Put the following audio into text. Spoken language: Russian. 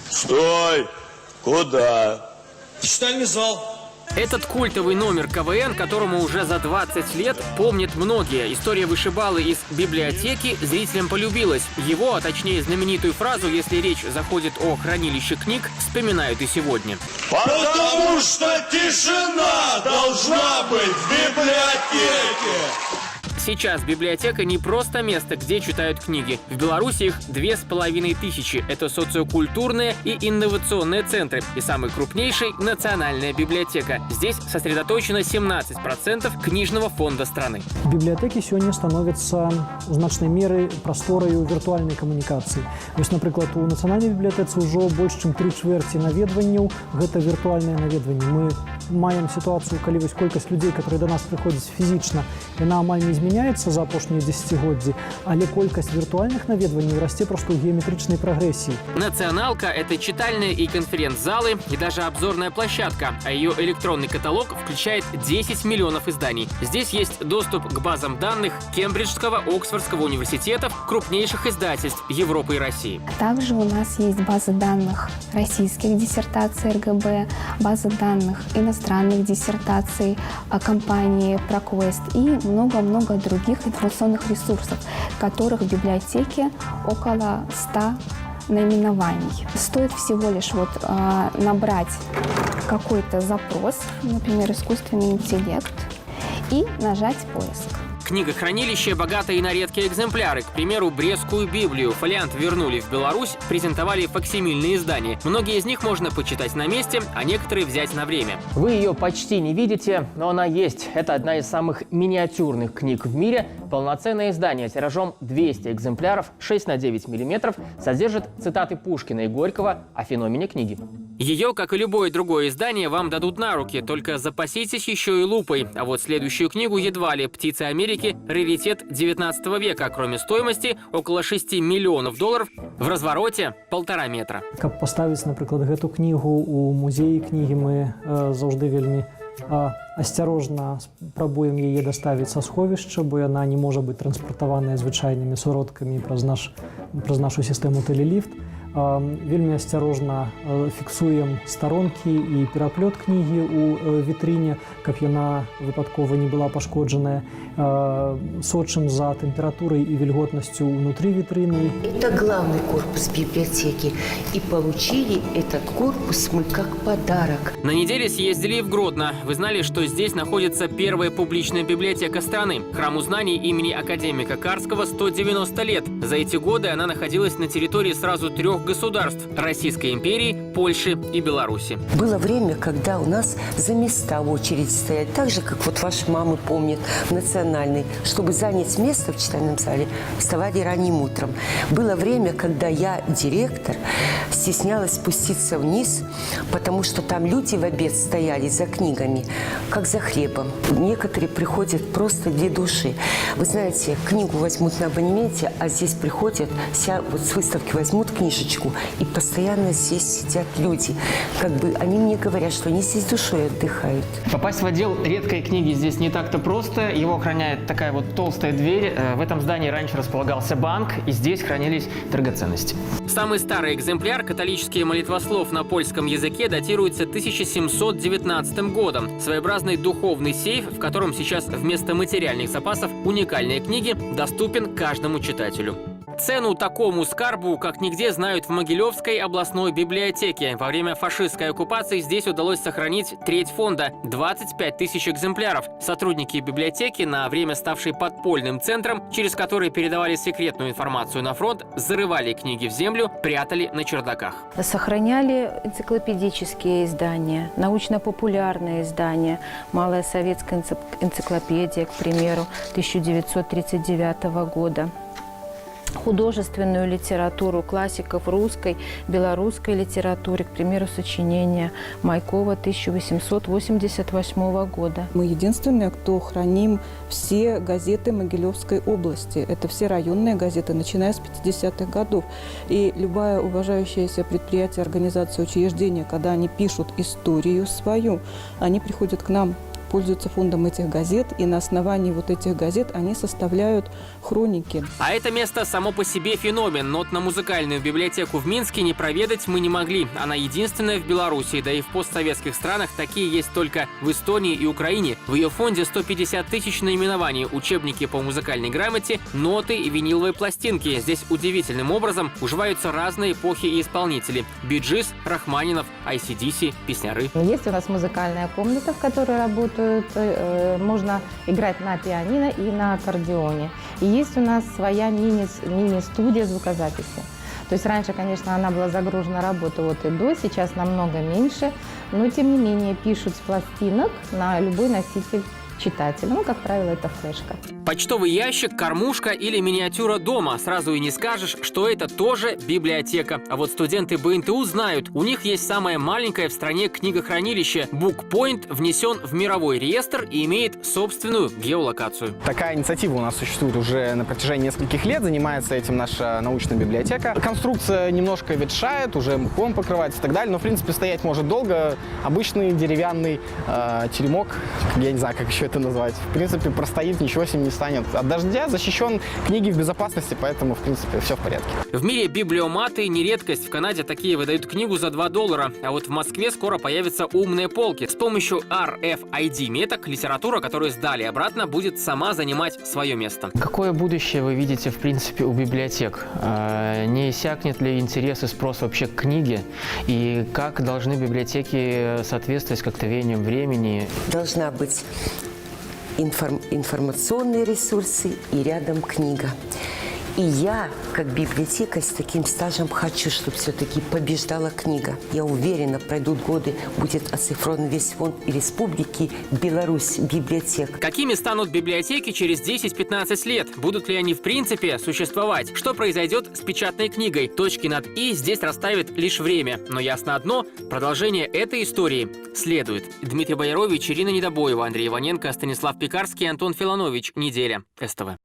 Стой! Куда? В читальный зал. Этот культовый номер КВН, которому уже за 20 лет, помнят многие. История вышибалы из библиотеки зрителям полюбилась. Его, а точнее знаменитую фразу, если речь заходит о хранилище книг, вспоминают и сегодня. Потому что тишина должна быть в библиотеке! Сейчас библиотека не просто место, где читают книги. В Беларуси их 2500. Это социокультурные и инновационные центры. И самый крупнейший – национальная библиотека. Здесь сосредоточено 17% книжного фонда страны. Бібліятэкі сёння становяцца у значнай меры прастораю віртуальнай камунікацыі. Вось, напрыклад, у нацыянальнай бібліятэцы ўжо больш чым 3/4 наведванняў гэта віртуальныя наведванні. Мы маем сітуацыю, калі вось колькасць людзей, которые да нас прыходзяць фізічна, яна амаль не змяняецца за апошнія дзесяцігоддзі, але колькасць віртуальных наведванняў расце проста ў геаметрычнай прагрэсіі. Националка – это читальные и конференц-залы, и даже обзорная площадка, а ее электронный каталог включает 10 миллионов изданий. Здесь есть доступ к базам данных Кембриджского, Оксфордского университетов, крупнейших издательств Европы и России. Также у нас есть база данных российских диссертаций РГБ, база данных иностранных диссертаций компании ProQuest и много-много других информационных ресурсов, которых в библиотеке около 100 наименований. Стоит всего лишь набрать какой-то запрос, например, искусственный интеллект, и нажать поиск. Книгохранилище богато и на редкие экземпляры. К примеру, Брестскую Библию. Фолиант вернули в Беларусь, презентовали факсимильные издания. Многие из них можно почитать на месте, а некоторые взять на время. Вы ее почти не видите, но она есть. Это одна из самых миниатюрных книг в мире. Полноценное издание тиражом 200 экземпляров, 6 на 9 миллиметров, содержит цитаты Пушкина и Горького о феномене книги. Ее, как и любое другое издание, вам дадут на руки, только запаситесь еще и лупой. А вот следующую книгу едва ли. «Птицы Америки» – раритет 19 века. Кроме стоимости, около $6 миллионов. В развороте – 1,5 метра. Каб паставіць, напрыклад, гэту кнігу у музеі кнігі, мы заўжды вельмі асцярожна спрабуем яе даставіць са сховішча, бо яна не можа быць транспартаваная звычайнымі сродкамі праз нашу сістэму тэлеліфт. Вельмі асцярожна фіксуем старонкі і пераплёт кнігі ў вітрыне, каб яна выпадкова не была пашкоджаная. Сочым за тэмпературай і вільготнасцю ўнутры вітрыны. Это главный корпус библиотеки. И получили этот корпус мы как подарок. На неделе съездили в Гродно. Вы знали, что здесь находится первая публичная библиотека страны. Храму знаний имени академика Карского 190 лет. За эти годы она находилась на территории сразу 3 государств – Российской империи, Польши и Беларуси. Было время, когда у нас за места в очередь стоять, так же, как вот ваши мамы помнят, в национальной, чтобы занять место в читальном зале, вставали ранним утром. Было время, когда я, директор, стеснялась спуститься вниз, потому что там люди в обед стояли за книгами, как за хлебом. Некоторые приходят просто для души. Вы знаете, книгу возьмут на абонементе, а здесь приходят, вот с выставки возьмут книжечку, и постоянно здесь сидят люди. Как бы они мне говорят, что они здесь душой отдыхают. Попасть в отдел редкой книги здесь не так-то просто. Его охраняет такая вот толстая дверь. В этом здании раньше располагался банк, и здесь хранились драгоценности. Самый старый экземпляр, католический молитвослов на польском языке, датируется 1719 годом. Своеобразный духовный сейф, в котором сейчас вместо материальных запасов уникальные книги, доступен каждому читателю. Цену такому скарбу как нигде знают в Могилевской областной библиотеке. Во время фашистской оккупации здесь удалось сохранить треть фонда – 25 000 экземпляров. Сотрудники библиотеки, на время ставшей подпольным центром, через который передавали секретную информацию на фронт, зарывали книги в землю, прятали на чердаках. Сохраняли энциклопедические издания, научно-популярные издания. Малая советская энциклопедия, к примеру, 1939 года. Художественную литературу классиков русской, белорусской литературы, к примеру, сочинения Майкова 1888 года. Мы единственные, кто храним все газеты Могилевской области. Это все районные газеты, начиная с 50-х годов. И любое уважающееся предприятие, организация, учреждение, когда они пишут историю свою, они приходят к нам пользуются фондом этих газет, и на основании вот этих газет они составляют хроники. А это место само по себе феномен. Нотно-музыкальную библиотеку в Минске не проведать мы не могли. Она единственная в Беларуси, да и в постсоветских странах такие есть только в Эстонии и Украине. В ее фонде 150 тысяч наименований, учебники по музыкальной грамоте, ноты и виниловые пластинки. Здесь удивительным образом уживаются разные эпохи и исполнители. Би-Джис, Рахманинов, AC/DC, песняры. Есть у нас музыкальная комната, в которой работают, можно играть на пианино и на аккордеоне. И есть у нас своя мини-студия звукозаписи. То есть раньше, конечно, она была загружена работой от и до, сейчас намного меньше, но тем не менее пишут с пластинок на любой носитель читателя. Ну, как правило, это флешка. Почтовый ящик, кормушка или миниатюра дома. Сразу и не скажешь, что это тоже библиотека. А вот студенты БНТУ знают, у них есть самое маленькое в стране книгохранилище. BookPoint внесен в мировой реестр и имеет собственную геолокацию. Такая инициатива у нас существует уже на протяжении нескольких лет. Занимается этим наша научная библиотека. Конструкция немножко ветшает, уже мхом покрывается и так далее. Но, в принципе, стоять может долго. Обычный деревянный теремок, я не знаю, как еще это назвать, в принципе, простоит, ничего с ним не станет. От дождя защищен, книги в безопасности, поэтому, в принципе, все в порядке. В мире библиоматы не редкость. В Канаде такие выдают книгу за $2. А вот в Москве скоро появятся умные полки. С помощью RFID-меток литература, которую сдали обратно, будет сама занимать свое место. Какое будущее вы видите, в принципе, у библиотек? Не иссякнет ли интерес и спрос вообще к книге? И как должны библиотеки соответствовать как-то веяниям времени? Должна быть информационные ресурсы и рядом книга. И я, как библиотекарь с таким стажем, хочу, чтобы все-таки побеждала книга. Я уверена, пройдут годы, будет оцифрован весь фонд и республики Беларусь библиотек. Какими станут библиотеки через 10-15 лет? Будут ли они в принципе существовать? Что произойдет с печатной книгой? Точки над «и» здесь расставит лишь время. Но ясно одно – продолжение этой истории следует. Дмитрий Боярович, Ирина Недобоева, Андрей Иваненко, Станислав Пекарский, Антон Филонович. Неделя. СТВ.